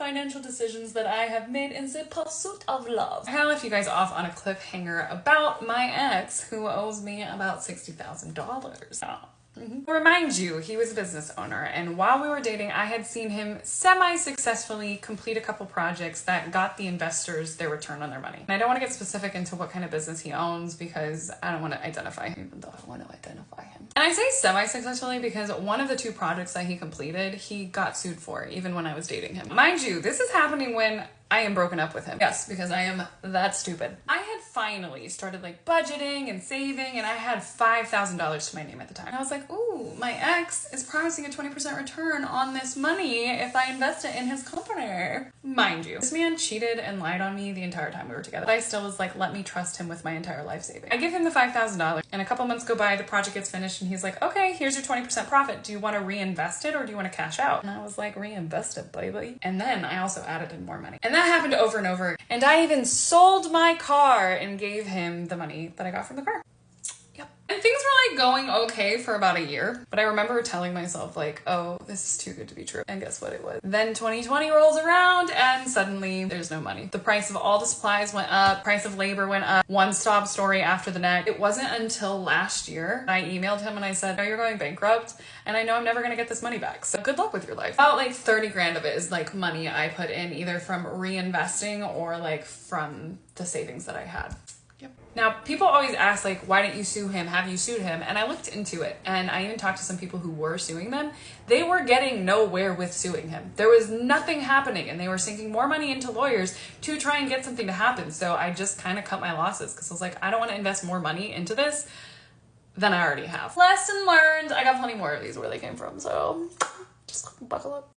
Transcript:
financial decisions that I have made in the pursuit of love. I left you guys off on a cliffhanger about my ex who owes me about $60,000. Remind you, he was a business owner, and while we were dating, I had seen him semi-successfully complete a couple projects that got the investors their return on their money. And I don't want to get specific into what kind of business he owns because I don't want to identify him, even though I want to identify him. And I say semi-successfully because one of the two projects that he completed, he got sued for, even when I was dating him. Mind you, this is happening when I am broken up with him. Yes, because I am that stupid. I had finally started like budgeting and saving, and I had $5,000 to my name at the time. And I was like, ooh, my ex is promising a 20% return on this money if I invest it in his company. Mind you, this man cheated and lied on me the entire time we were together. But I still was like, let me trust him with my entire life savings. I give him the $5,000, and a couple months go by, the project gets finished, and he's like, okay, here's your 20% profit. Do you want to reinvest it or do you want to cash out? And I was like, reinvest it, baby. And then I also added in more money. And that happened over and over. And I even sold my car and gave him the money that I got from the car. Yep. And things were like going okay for about a year, but I remember telling myself like, oh, this is too good to be true. And guess what it was? Then 2020 rolls around and suddenly there's no money. The price of all the supplies went up, price of labor went up, one stop story after the next. It wasn't until last year I emailed him and I said, oh, you're going bankrupt and I know I'm never gonna get this money back. So good luck with your life. About like 30 grand of it is like money I put in either from reinvesting or like from the savings that I had. Now, people always ask, like, why didn't you sue him? Have you sued him? And I looked into it, and I even talked to some people who were suing them. They were getting nowhere with suing him. There was nothing happening, and they were sinking more money into lawyers to try and get something to happen. So I just kind of cut my losses because I was like, I don't want to invest more money into this than I already have. Lesson learned. I got plenty more of these where they came from, so just buckle up.